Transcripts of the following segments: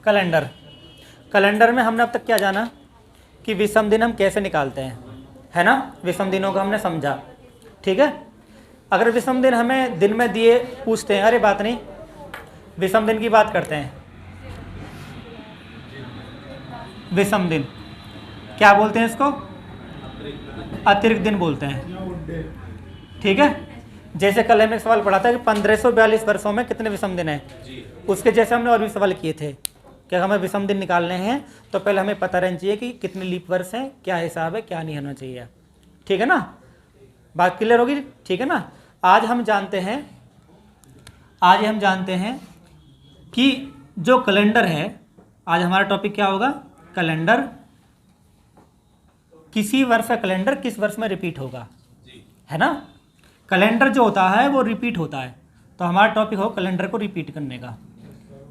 Calendar. Calendar में हमने अब तक क्या जाना कि विषम दिन हम कैसे निकालते हैं, है ना। विषम दिनों को हमने समझा, ठीक है। अगर विषम दिन हमें दिन में दिए पूछते हैं, अरे बात नहीं, विषम दिन की बात करते हैं। विषम दिन क्या बोलते हैं इसको? अतिरिक्त दिन बोलते हैं, ठीक है। जैसे कल हमने सवाल पढ़ा था कि 1542 वर्षों में कितने विषम दिन हैं, उसके जैसे हमने और भी सवाल किए थे कि हमें विषम दिन निकालने हैं तो पहले हमें पता रहना चाहिए कि कितने लीप वर्ष हैं, क्या हिसाब है, क्या नहीं होना चाहिए, ठीक है ना। बात क्लियर होगी, ठीक है ना। आज हम जानते हैं कि जो कैलेंडर है, आज हमारा टॉपिक क्या होगा? कैलेंडर। किसी वर्ष का कैलेंडर किस वर्ष में रिपीट होगा, है ना। कैलेंडर जो होता है वो रिपीट होता है, तो हमारा टॉपिक हो कैलेंडर को रिपीट करने का,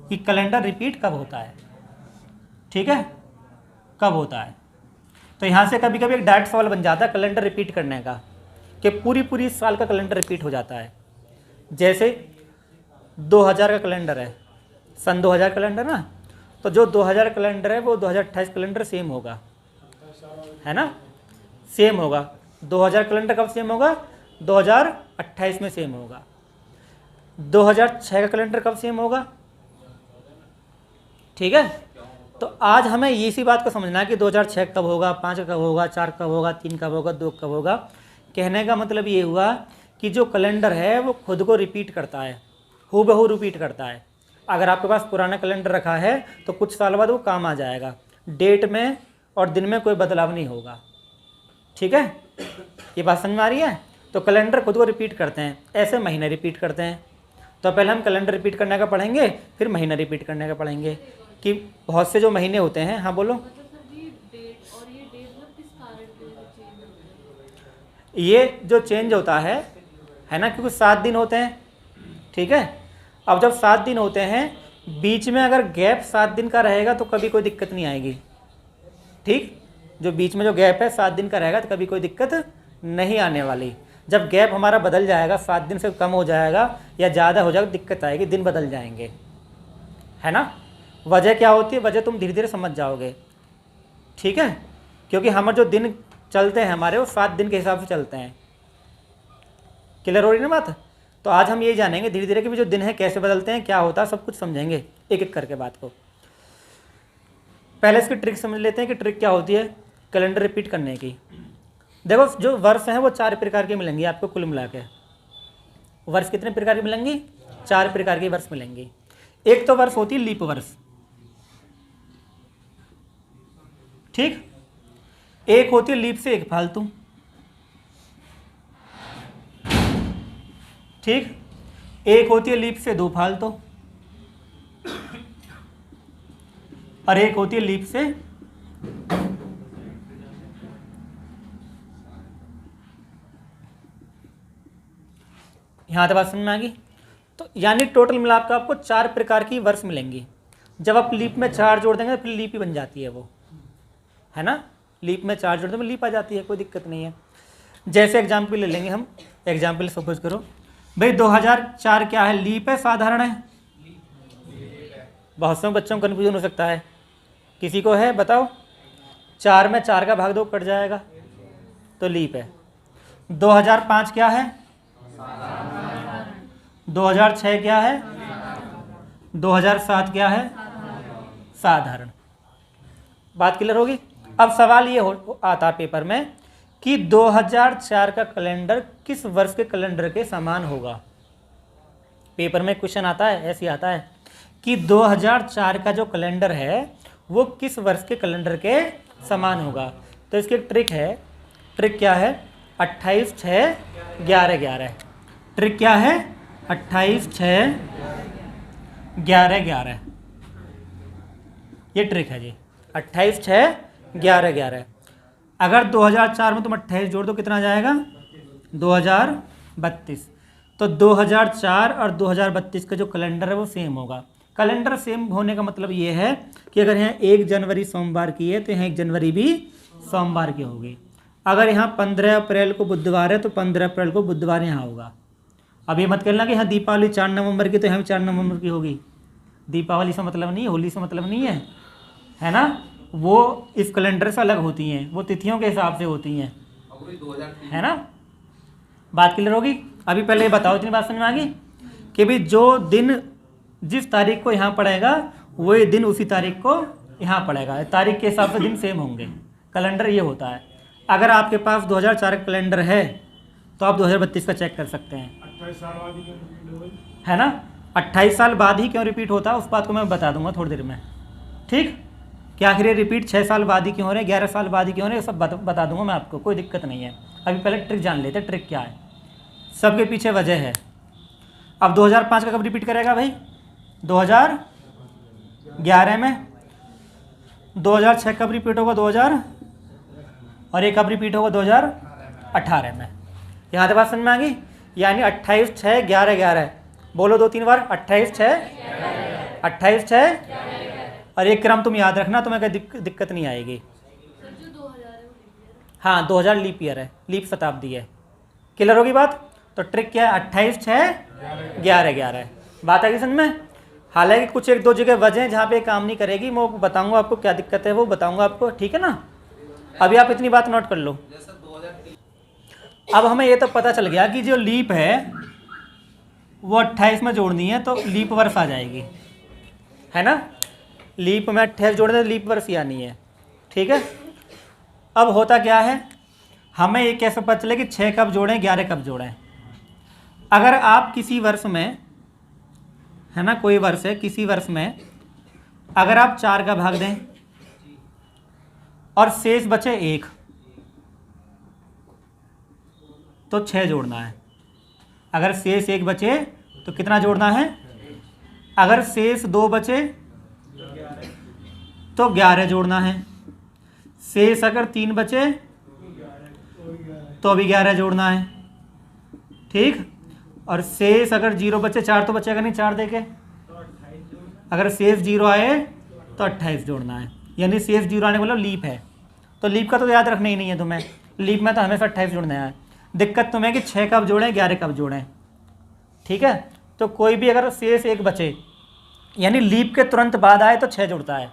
कि कैलेंडर रिपीट कब होता है, ठीक है, कब होता है। तो यहाँ से कभी कभी एक डायरेक्ट सवाल बन जाता है कैलेंडर रिपीट करने का, कि पूरी साल का कैलेंडर रिपीट हो जाता है। जैसे 2000 का कैलेंडर है, सन 2000 कैलेंडर ना, तो जो 2000 कैलेंडर है वो 2028 कैलेंडर सेम होगा, है ना, सेम होगा। 2000 कैलेंडर कब सेम होगा? 2028 में सेम होगा। 2006 का कैलेंडर कब सेम होगा, ठीक है। तो आज हमें इसी बात को समझना है कि 2006 कब होगा, 5 कब होगा, 4 कब होगा, 3 कब होगा, 2 कब होगा। कहने का मतलब ये हुआ कि जो कैलेंडर है वो खुद को रिपीट करता है, हूबहू रिपीट करता है। अगर आपके पास पुराना कैलेंडर रखा है तो कुछ साल बाद वो काम आ जाएगा, डेट में और दिन में कोई बदलाव नहीं होगा, ठीक है। ये बात समझ में आ रही है? तो कैलेंडर खुद को रिपीट करते हैं, ऐसे महीने रिपीट करते हैं। तो पहले हम कैलेंडर रिपीट करने का पढ़ेंगे, फिर महीना रिपीट करने का पढ़ेंगे कि बहुत से जो महीने होते हैं। हाँ बोलो। ये जो चेंज होता है ना, क्योंकि 7 दिन होते हैं, ठीक है। अब जब 7 दिन होते हैं, बीच में अगर गैप 7 दिन का रहेगा तो कभी कोई दिक्कत नहीं आएगी, ठीक। जो बीच में जो गैप है 7 दिन का रहेगा तो कभी कोई दिक्कत नहीं आने वाली। जब गैप हमारा बदल जाएगा, 7 दिन से कम हो जाएगा या ज़्यादा हो जाएगा, दिक्कत आएगी, दिन बदल जाएंगे, है ना। वजह क्या होती है? वजह तुम धीरे धीरे समझ जाओगे, ठीक है। क्योंकि हमारे जो दिन चलते हैं हमारे, वो 7 दिन के हिसाब से चलते हैं। क्लियर हो रही ना बात? तो आज हम ये जानेंगे धीरे धीरे कि जो दिन है कैसे बदलते हैं, क्या होता है, सब कुछ समझेंगे एक एक करके बात को। पहले इसकी ट्रिक समझ लेते हैं कि ट्रिक क्या होती है कैलेंडर रिपीट करने की। देखो, जो वर्ष हैं वो 4 प्रकार के मिलेंगे आपको कुल मिला के। वर्ष कितने प्रकार के मिलेंगी? 4 प्रकार के वर्ष मिलेंगे। एक तो वर्ष होती है लीप वर्ष, ठीक। एक होती है लीप से एक फालतू, ठीक। एक होती है लीप से 2 फालतू, और एक होती है लीप से यहाँ तक बात समझ में आ गई। तो यानी टोटल मिलाकर आपको 4 प्रकार की वर्ष मिलेंगी। जब आप लीप में 4 जोड़ देंगे तो फिर लीप ही बन जाती है वो, है ना। लीप में 4 जोड़ देंगे लीप आ जाती है, कोई दिक्कत नहीं है। जैसे एग्जाम्पल ले लेंगे हम, एग्जाम्पल सपोज करो भाई 2004 क्या है? लीप है, साधारण है? बहुत से बच्चों को कन्फ्यूजन हो सकता है, किसी को है बताओ? 4 में 4 का भाग 2 कट जाएगा तो लीप है। 2005 क्या है? 2006 क्या है? 2007 क्या है? साधारण। बात क्लियर होगी? अब सवाल ये आता पेपर में कि 2004 का कैलेंडर किस वर्ष के कैलेंडर के समान होगा। पेपर में क्वेश्चन आता है, ऐसे आता है कि 2004 का जो कैलेंडर है वो किस वर्ष के कैलेंडर के समान होगा। तो इसकी एक ट्रिक है। ट्रिक क्या है? 28, 6, 11, 11। ट्रिक क्या है? 28, 6, 11, 11। ये ट्रिक है जी। 28, 6, 11, 11। अगर 2004 में तुम 28 जोड़ दो कितना आ जाएगा? 2032। तो 2004 और 2032 का जो कैलेंडर है वो सेम होगा। कैलेंडर सेम होने का मतलब ये है कि अगर यहाँ 1 जनवरी सोमवार की है तो यहाँ 1 जनवरी भी सोमवार की होगी। अगर यहाँ 15 अप्रैल को बुधवार है तो 15 अप्रैल को बुधवार यहाँ होगा। अब ये मत कहना कि यहाँ दीपावली 4 नवंबर की तो यहाँ भी 4 नवंबर की होगी, दीपावली से मतलब नहीं है, होली से मतलब नहीं है ना, वो इस कैलेंडर से अलग होती हैं, वो तिथियों के हिसाब से होती हैं, है ना। बात क्लियर होगी। अभी पहले ये बताओ, इतनी बात समझ में आ गई कि भाई जो दिन जिस तारीख को यहाँ पड़ेगा वही दिन उसी तारीख को यहाँ पड़ेगा, तारीख के हिसाब से दिन सेम होंगे। कैलेंडर ये होता है। अगर आपके पास 2004 का कैलेंडर है तो आप 2032 का चेक कर सकते हैं, 28 साल बाद ही क्यों रिपीट हो गई? है ना। 28 साल बाद ही क्यों रिपीट होता है उस बात को मैं बता दूंगा थोड़ी देर में, ठीक। कि आखिर ये रिपीट 6 साल बाद ही क्यों हो रहे हैं, 11 साल बाद ही क्यों हो रहे हैं, सब बता दूंगा मैं आपको, कोई दिक्कत नहीं है। अभी पहले ट्रिक जान लेते हैं, ट्रिक क्या है, सबके पीछे वजह है। अब 2005 का कब रिपीट करेगा भाई, 2011 में। 2006 कब रिपीट होगा, 2000, और ये कब रिपीट होगा, 2018 में। यहाँ तक बात समझ में आ गई। यानी 28, 6, 11, 11, बोलो 2-3 बार, 28, 6, 28, 6, और एक क्रम तुम याद रखना, तुम्हें कोई दिक्कत नहीं आएगी। हाँ 2000 लीप ईयर है, लीप शताब्दी है। क्लियर होगी बात। तो ट्रिक क्या है, 28, 6, 11, 11, बात आ गई समझ में। हालांकि कुछ 1-2 जगह वजह हैं जहाँ पे काम नहीं करेगी, मैं बताऊंगा आपको क्या दिक्कत है, वो बताऊंगा आपको, ठीक है ना। अभी आप इतनी बात नोट कर लो। अब हमें ये तो पता चल गया कि जो लीप है वो 28 में जोड़नी है तो लीप वर्ष आ जाएगी, है ना। लीप में 28 जोड़ने तो लीप वर्ष ही आनी है, ठीक है। अब होता क्या है, हमें ये कैसे पता चले कि 6 कब जोड़ें, 11 कब जोड़ें। अगर आप किसी वर्ष में, है ना, कोई वर्ष है, किसी वर्ष में अगर आप 4 का भाग दें और शेष बचे 1 तो 6 जोड़ना है। अगर शेष 1 बचे तो कितना जोड़ना है, अगर शेष 2 बचे तो 11 जोड़ना है। शेष अगर 3 बचे तो भी 11 जोड़ना है, ठीक। और शेष अगर 0 बचे, 4 तो बचेगा नहीं 4 देके, अगर शेष 0 आए तो 28 जोड़ना है। यानी शेष 0 आने वाला लीप है, तो लीप का तो याद रखना ही नहीं है तुम्हें, लीप में तो हमेशा 28 जोड़ना है। दिक्कत तुम्हें कि 6 कब जोड़ें, 11 कब जोड़ें, ठीक है। तो कोई भी अगर शेष 1 बचे, यानी लीप के तुरंत बाद आए तो 6 जुड़ता है।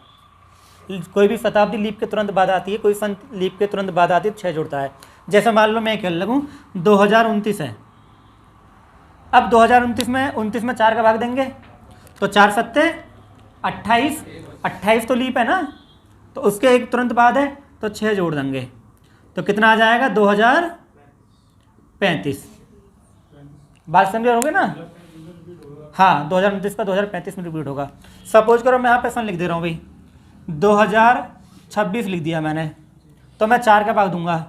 कोई भी शताब्दी लीप के तुरंत बाद आती है, कोई सन लीप के तुरंत बाद आती है तो 6 जुड़ता है। जैसे मान लो मैं कह लगूँ 2029 है, अब 2029 में 29 में 4 का भाग देंगे तो 4 सत्ते 28, 28 तो लीप है ना, तो उसके एक तुरंत बाद है तो 6 जोड़ देंगे तो कितना आ जाएगा, 2035। बात समझ होगी ना। हाँ 2029 का 2035 में रिपीट होगा। सपोज करो मैं यहाँ पे सन लिख दे रहा हूँ भाई, 2026 लिख दिया मैंने, तो मैं 4 का भाग दूंगा,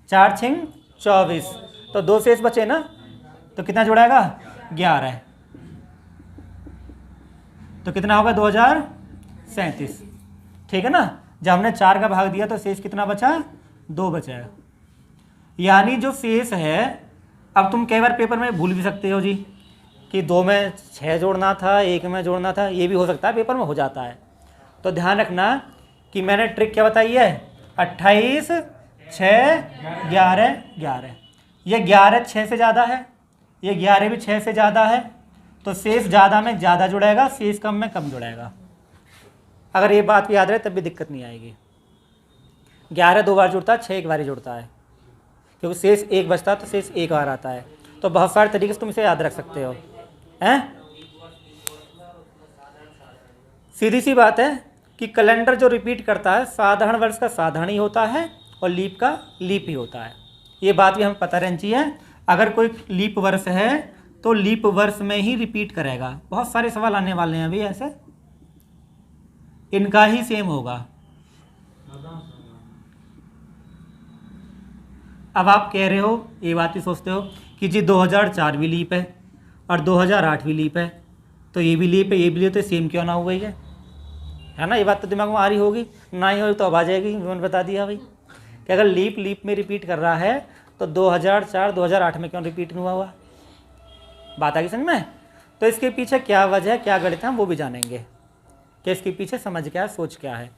4 6 24, तो 2 शेष बचे ना, तो कितना जोड़ाएगा, 11, तो कितना होगा 2037, ठीक है ना। जब हमने 4 का भाग दिया तो शेष कितना बचा, 2 बचा। यानी जो शेष है, अब तुम कई बार पेपर में भूल भी सकते हो जी कि 2 में 6 जोड़ना था, 1 में जोड़ना था, ये भी हो सकता है, पेपर में हो जाता है। तो ध्यान रखना कि मैंने ट्रिक क्या बताई है, 28, 6, 11, 11। ये 11 6 से ज़्यादा है, ये 11 भी 6 से ज़्यादा है, तो शेष ज़्यादा में ज़्यादा जुड़ेगा, शेष कम में कम जुड़ेगा। अगर ये बात याद रहे तब भी दिक्कत नहीं आएगी। 11 2 बार जुड़ता है, 6 एक बार ही जुड़ता है, क्योंकि शेष 1 बचता है तो शेष 1 बार आता है। तो बहुत सारे तरीके से तुम इसे याद रख सकते हो, हैं। सीधी सी बात है कि कैलेंडर जो रिपीट करता है साधारण वर्ष का साधारण ही होता है और लीप का लीप ही होता है। ये बात भी हमें पता रहनी चाहिए। अगर कोई लीप वर्ष है तो लीप वर्ष में ही रिपीट करेगा। बहुत सारे सवाल आने वाले हैं अभी ऐसे, इनका ही सेम होगा। अब आप कह रहे हो, ये बात ही सोचते हो कि जी 2004 भी लीप है और 2008 भी लीप है, तो ये भी लीप है, ये भी लीप, तो सेम क्यों ना हुआ है ना। ये बात तो दिमाग में आ रही होगी, ना ही हो तो अब आ जाएगी। मैंने बता दिया भाई कि अगर लीप लीप में रिपीट कर रहा है तो 2004 2008 में क्यों रिपीट नहीं हुआ। बात आ गई समझ में। तो इसके पीछे क्या वजह है, क्या गणित है, हम वो भी जानेंगे कि इसके पीछे समझ क्या है, सोच क्या है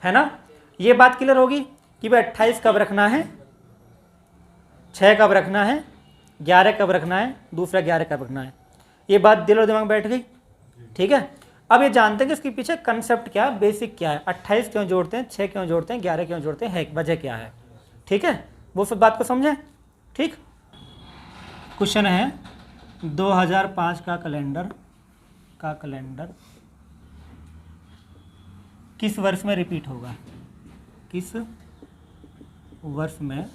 ना। ये बात क्लियर होगी कि भाई 28 कब रखना है, 6 कब रखना है, 11 कब रखना है, दूसरा 11 कब रखना है। ये बात दिल और दिमाग में बैठ गई, ठीक है। अब ये जानते हैं कि इसके पीछे कंसेप्ट क्या है, बेसिक क्या है, 28 क्यों जोड़ते हैं, 6 क्यों जोड़ते हैं, 11 क्यों जोड़ते हैं, वजह क्या है। ठीक है, वो सब बात को समझें। ठीक, क्वेश्चन है 2005 का कैलेंडर किस वर्ष में रिपीट होगा, किस वर्ष में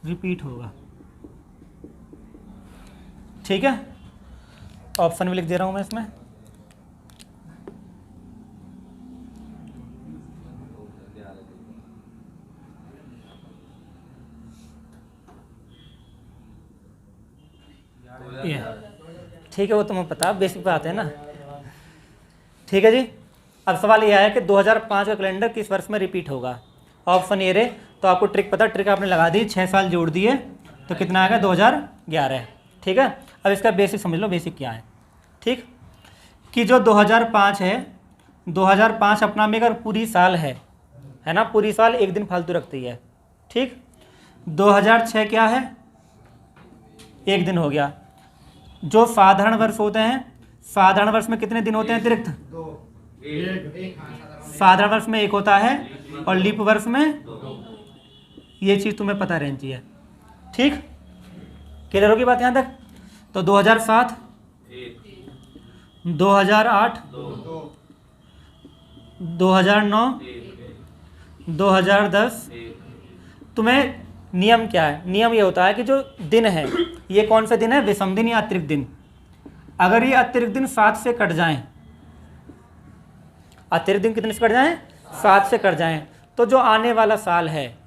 रिपीट होगा। ठीक है, ऑप्शन भी लिख दे रहा हूं मैं इसमें। ये ठीक है, वो तुम्हें पता, बेसिक बात है ना। ठीक है जी, अब सवाल ये आया कि 2005 का कैलेंडर किस वर्ष में रिपीट होगा। ऑप्शन ए रे, तो आपको ट्रिक पता, ट्रिक आपने लगा दी, 6 साल जोड़ दिए तो कितना आएगा 2011। ठीक है, अब इसका बेसिक समझ लो, बेसिक क्या है। ठीक, कि जो 2005 है, 2005 अपना में अगर पूरी साल है ना, पूरी साल एक दिन फालतू रखती है। ठीक, 2006 क्या है, एक दिन हो गया। जो साधारण वर्ष होते हैं, साधारण वर्ष में कितने दिन होते हैं अतिरिक्त, साधारण वर्ष में एक होता है और लीप वर्ष में, ये चीज तुम्हें पता रहनी चाहिए। ठीक, क्लियर होगी बात यहां तक। तो 2007, 2008, 2009, 2010, तुम्हें नियम क्या है, नियम ये होता है कि जो दिन है, ये कौन सा दिन है, विषम दिन या अतिरिक्त दिन। अगर ये अतिरिक्त दिन 7 से कट जाएं, अतिरिक्त दिन कितने से कट जाएं, 7 से कट जाएं, तो जो आने वाला साल है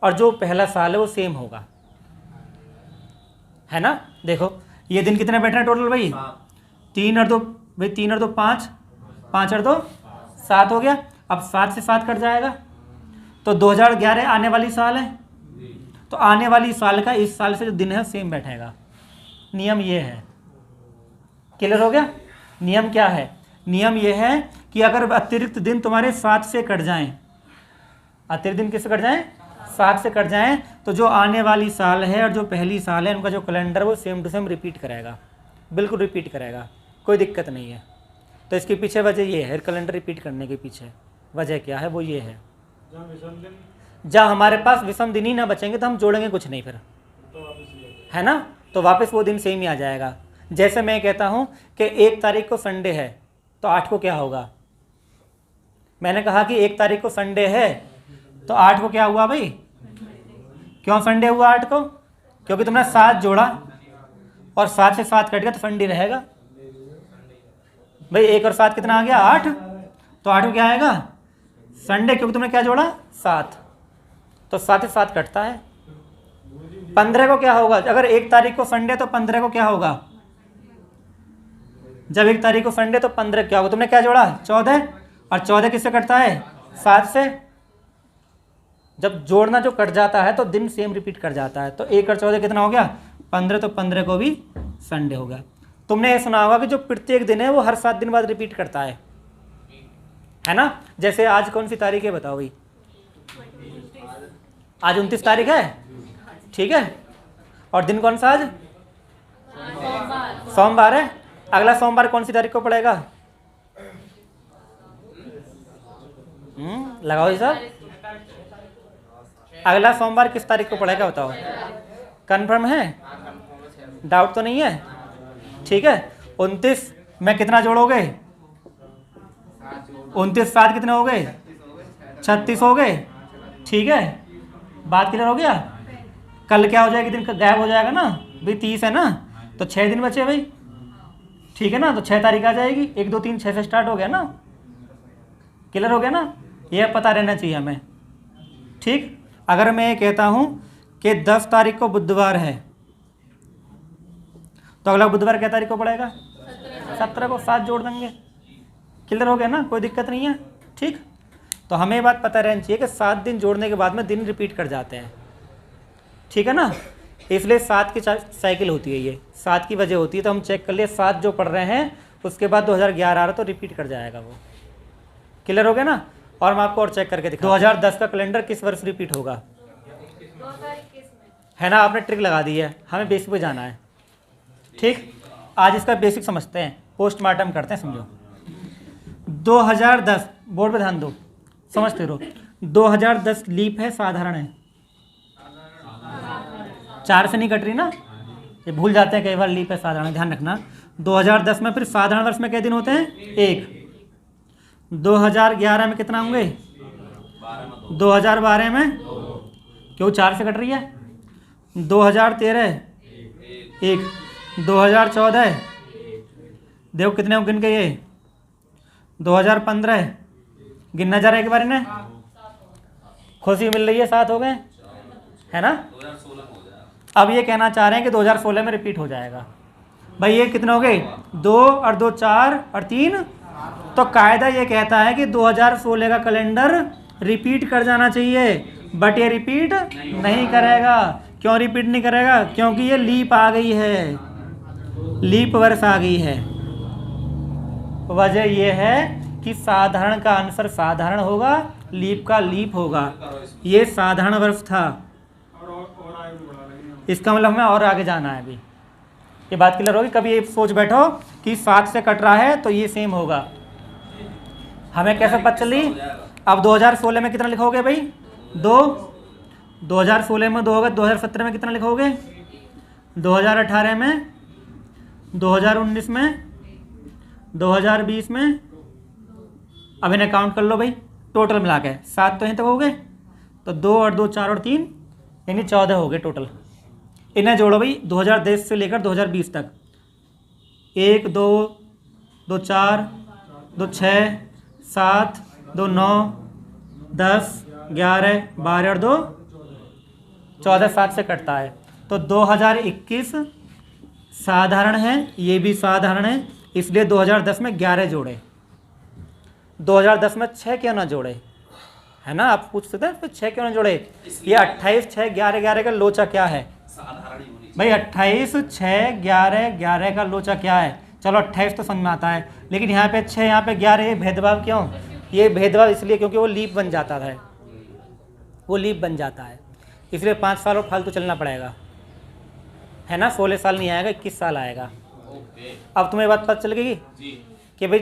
और जो पहला साल है वो सेम होगा, है ना। देखो ये दिन कितने बैठे हैं टोटल भाई, 3 और 2 भाई, 3 और 2 5, 5 और 2 7 हो गया। अब 7 से 7 कट जाएगा तो 2011 आने वाली साल है, तो आने वाली साल का इस साल से जो दिन है सेम बैठेगा। नियम ये है, क्लियर हो गया। नियम क्या है, नियम ये है कि अगर अतिरिक्त दिन तुम्हारे 7 से कट जाएं, अतिरिक्त दिन किससे कट जाएं, 7 से कट जाएं, तो जो आने वाली साल है और जो पहली साल है उनका जो कैलेंडर वो सेम टू सेम रिपीट करेगा, बिल्कुल रिपीट करेगा, कोई दिक्कत नहीं है। तो इसके पीछे वजह ये है, कैलेंडर रिपीट करने के पीछे वजह क्या है, वो ये है, जहाँ हमारे पास विषम दिन ही ना बचेंगे तो हम जोड़ेंगे कुछ नहीं फिर, है ना, तो वापस वो दिन सेम ही आ जाएगा। जैसे मैं कहता हूँ कि 1 तारीख को संडे है तो 8 को क्या होगा, मैंने कहा कि 1 तारीख को संडे है तो 8 को क्या हुआ भाई, क्यों संडे हुआ 8 को, क्योंकि तुमने 7 जोड़ा और 7 से 7 कट गया तो संडे रहेगा भाई। 1 और 7 कितना आ गया 8, तो 8 को क्या आएगा संडे, क्योंकि तुमने क्या जोड़ा 7, तो 7 से 7 कटता है। 15 को क्या होगा, अगर 1 तारीख को संडे तो 15 को क्या होगा, जब 1 तारीख को संडे तो 15 क्या होगा, तुमने क्या जोड़ा 14, और 14 किससे कटता है 7 से। जब जोड़ना जो कट जाता है तो दिन सेम रिपीट कर जाता है, तो 1 और 14 कितना हो गया 15, तो 15 को भी संडे हो गया। तुमने ये सुना होगा कि जो प्रत्येक दिन है वो हर 7 दिन बाद रिपीट करता है ना। जैसे आज कौन सी तारीख है बताओ भाई, आज 29 तारीख है, ठीक है, और दिन कौन सा आज सोमवार है। अगला सोमवार कौन सी तारीख को पड़ेगा, लगाओ ये सब, अगला सोमवार किस तारीख को पड़ेगा बताओ, कंफर्म है, डाउट तो नहीं है, ठीक है। 29 में कितना जोड़ोगे, 29 7 कितने हो गए 36 हो गए, ठीक है, बात क्लियर हो गया। कल क्या हो जाएगी, दिन गायब हो जाएगा ना भाई, 30 है ना, तो 6 दिन बचे भाई, ठीक है ना, तो 6 तारीख आ जाएगी, 1 2 3 6 से स्टार्ट हो गया ना, क्लियर हो गया ना, यह पता रहना चाहिए हमें। ठीक, अगर मैं ये कहता हूं कि 10 तारीख को बुधवार है तो अगला बुधवार क्या तारीख को पड़ेगा 17 को, 7 जोड़ देंगे, क्लियर हो गया ना, कोई दिक्कत नहीं है। ठीक, तो हमें ये बात पता रहनी चाहिए कि 7 दिन जोड़ने के बाद में दिन रिपीट कर जाते हैं, ठीक है ना, इसलिए 7 की साइकिल होती है, ये 7 की वजह होती है। तो हम चेक कर लिए 7 जो पढ़ रहे हैं उसके बाद 2011 आ रहा तो रिपीट कर जाएगा वो, क्लियर हो गया ना। और मैं आपको और चेक करके दिखा, 2010 का कैलेंडर किस वर्ष रिपीट होगा, है ना, आपने ट्रिक लगा दी है, हमें बेसिक पे जाना है। ठीक, आज इसका बेसिक समझते हैं, पोस्टमार्टम करते हैं, समझो। 2010, बोर्ड पे ध्यान दो, समझते रहो। 2010 लीप है, साधारण है? 4 से नहीं कट रही ना, ये भूल जाते हैं कई बार, लीप है साधारण है, ध्यान रखना। 2010 में फिर साधारण वर्ष में कितने दिन होते हैं? 1। 2011 में कितना होंगे? 2012 में क्यों 4 से कट रही है? 2013 1। 2014 देखो कितने हो गिन के, ये 2015 गिनना जा रहा है एक बार इन्हें, खुशी मिल रही है, 7 हो गए, है ना। अब ये कहना चाह रहे हैं कि 2016 में रिपीट हो जाएगा। भाई ये कितने हो गए? 2 और 2 4 और 3, तो कायदा ये कहता है कि 2016 का कैलेंडर रिपीट कर जाना चाहिए, बट ये रिपीट नहीं करेगा। क्यों रिपीट नहीं करेगा? क्योंकि ये लीप आ गई है, लीप वर्ष आ गई है। वजह ये है कि साधारण का आंसर साधारण होगा, लीप का लीप होगा। ये साधारण वर्ष था, और आगे बढ़ा रहे हैं। इसका मतलब हमें और आगे जाना है। अभी ये बात क्लियर होगी। कभी ये सोच बैठो कि 7 से कट रहा है तो ये सेम होगा, हमें कैसे पता चली? अब 2016 में कितना लिखोगे भाई? 2। 2016 में 2 होगा। 2017 में कितना लिखोगे? 2018 में, 2019 में, 2020 में। अब इन्हें काउंट कर लो भाई, टोटल मिला के 7 तो यहीं तक हो गए, तो 2 और 2 4 और 3 यानी 14 हो गए टोटल। इन्हें जोड़ो भाई 2010 से लेकर 2020 तक। 1 2 2 4 2 6 7 2 9 10 11 12 और 2 14, 7 से कटता है। तो 2021 साधारण है, ये भी साधारण है, इसलिए 2010 में 11 जोड़े। 2010 में 6 क्यों ना जोड़े, है ना। आप पूछ सकते हैं 6 क्यों ना जोड़े? ये 28 6 11 11 का लोचा क्या है भाई? 28 6 11 11 का लोचा क्या है? चलो 28 तो समझ में आता है, लेकिन यहाँ पे 6 यहाँ पे 11, ये भेदभाव क्यों? ये भेदभाव इसलिए क्योंकि वो लीप बन जाता है, वो लीप बन जाता है, इसलिए 5 साल और फालतू चलना पड़ेगा, है ना। 16 साल नहीं आएगा, 21 साल आएगा। अब तुम्हें बात पता चल गई कि भाई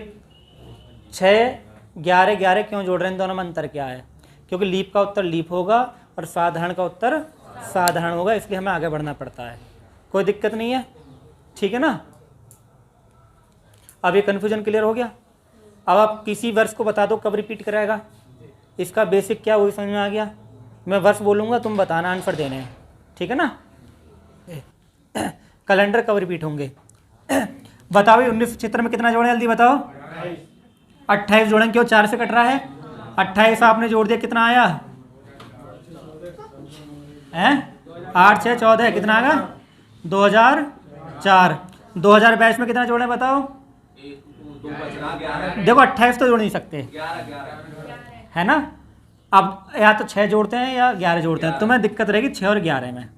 6 11 11 क्यों जोड़ रहे हैं, दोनों में अंतर क्या है? क्योंकि लीप का उत्तर लीप होगा और साधारण का उत्तर साधारण होगा, इसलिए हमें आगे बढ़ना पड़ता है। कोई दिक्कत नहीं है, ठीक है ना। अब ये कन्फ्यूजन क्लियर हो गया। अब आप किसी वर्ष को बता दो कब रिपीट कराएगा, इसका बेसिक क्या वही समझ में आ गया। मैं वर्ष बोलूँगा, तुम बताना, आंसर देने हैं, ठीक है ना। कैलेंडर कब रिपीट होंगे बताओ। 1975 में कितना जोड़े, जल्दी बताओ। 28 जोड़ेंगे, क्यों 4 से कट रहा है? 28 आपने जोड़ दिया, कितना आया है? 8 6 14, कितना आएगा? 2004। 2022 में कितना जोड़े बताओ। देखो 28 तो जोड़ नहीं सकते, है ना। अब या तो 6 जोड़ते हैं या 11 जोड़ते हैं, तुम्हें दिक्कत रहेगी 6 और 11 में।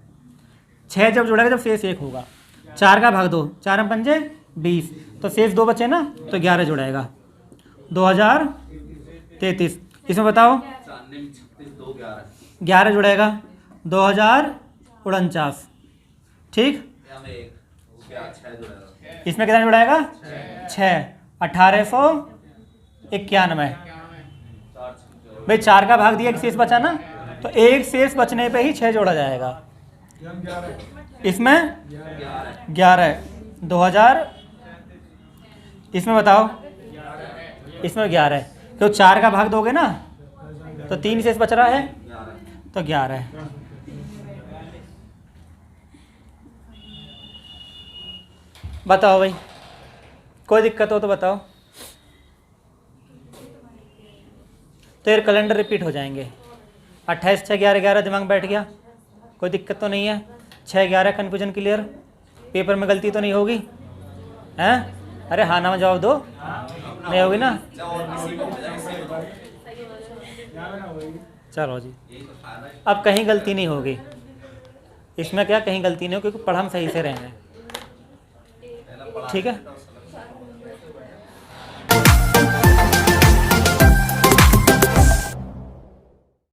6 जब जोड़ेगा जब शेष 1 होगा, 4 का भाग 2, 4 पंजे 20, तो शेष 2 बचे ना, तो 11 जोड़ेगा। 2033, इसमें बताओ 11 जुड़ेगा। 2049, ठीक। इसमें कितना जुड़ेगा? 6। 1891 भाई, 4 का भाग दिया, एक शेष बचा ना, तो एक शेष बचने पे ही 6 जोड़ा जाएगा। इसमें 11 2000, इसमें बताओ, इसमें 11, तो 4 का भाग दोगे ना, तो 3 शेष बच रहा है, तो 11। बताओ भाई, कोई दिक्कत हो तो बताओ। तो ये कैलेंडर रिपीट हो जाएंगे। 28 6 11 11 दिमाग में बैठ गया, कोई दिक्कत तो नहीं है। 6 11 कन्फ्यूजन क्लियर, पेपर में गलती तो नहीं होगी, हैं? अरे हाँ ना में जवाब दो, नहीं होगी ना। चलो जी, अब कहीं गलती नहीं होगी इसमें, क्या कहीं गलती नहीं हो, क्योंकि पढ़ा हम सही से रहे हैं, ठीक है।